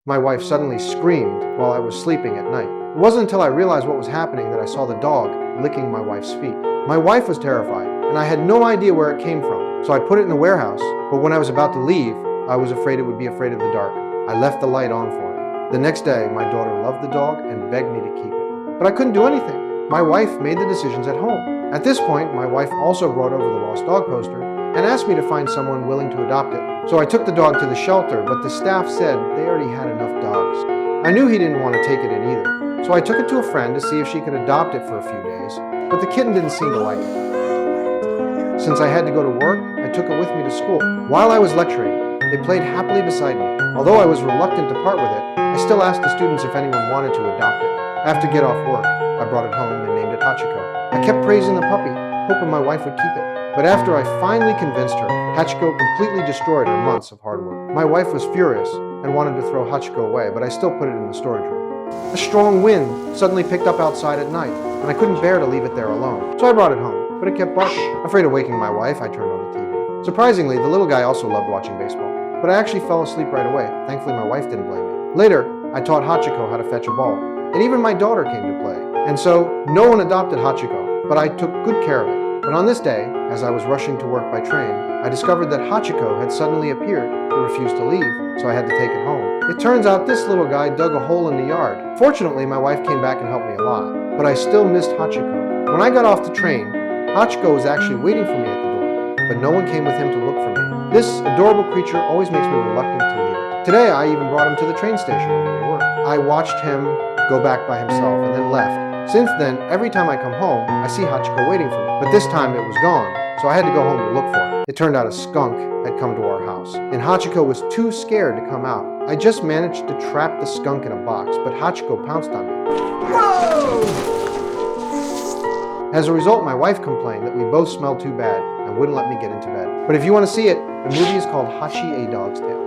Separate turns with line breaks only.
My wife suddenly screamed while I was sleeping at night. It wasn't until I realized what was happening that I saw the dog licking my wife's feet. My wife was terrified, and I had no idea where it came from, so I put it in the warehouse, but when I was about to leave, I was afraid it would be afraid of the dark. I left the light on for it. The next day, my daughter loved the dog and begged me to keep it. But I couldn't do anything. My wife made the decisions at home. At this point, my wife also brought over the lost dog poster and asked me to find someone willing to adopt it. So I took the dog to the shelter, but the staff said they already had enough dogs. I knew he didn't want to take it in either, so I took it to a friend to see if she could adopt it for a few days, but the kitten didn't seem to like it. Since I had to go to work, I took it with me to school. While I was lecturing, it played happily beside me. Although I was reluctant to part with it, I still asked the students if anyone wanted to adopt it. After get off work, I brought it home and named it Hachiko. I kept praising the puppy, hoping my wife would keep it. But after I finally convinced her, Hachiko completely destroyed her months of hard work. My wife was furious and wanted to throw Hachiko away, but I still put it in the storage room. A strong wind suddenly picked up outside at night, and I couldn't bear to leave it there alone. So I brought it home, but it kept barking. Afraid of waking my wife, I turned on the TV. Surprisingly, the little guy also loved watching baseball, but I actually fell asleep right away. Thankfully, my wife didn't blame me. Later, I taught Hachiko how to fetch a ball, and even my daughter came to play. And so, no one adopted Hachiko, but I took good care of it. But on this day, as I was rushing to work by train, I discovered that Hachiko had suddenly appeared. It refused to leave, so I had to take it home. It turns out this little guy dug a hole in the yard. Fortunately, my wife came back and helped me a lot, but I still missed Hachiko. When I got off the train, Hachiko was actually waiting for me at the door, but no one came with him to look for me. This adorable creature always makes me reluctant to leave it. Today, I even brought him to the train station on the way to work. I watched him go back by himself and then left. Since then, every time I come home, I see Hachiko waiting for me. But this time it was gone, so I had to go home to look for it. It turned out a skunk had come to our house, and Hachiko was too scared to come out. I just managed to trap the skunk in a box, but Hachiko pounced on me. Whoa! As a result, my wife complained that we both smelled too bad and wouldn't let me get into bed. But if you want to see it, the movie is called Hachi, A Dog's Tale.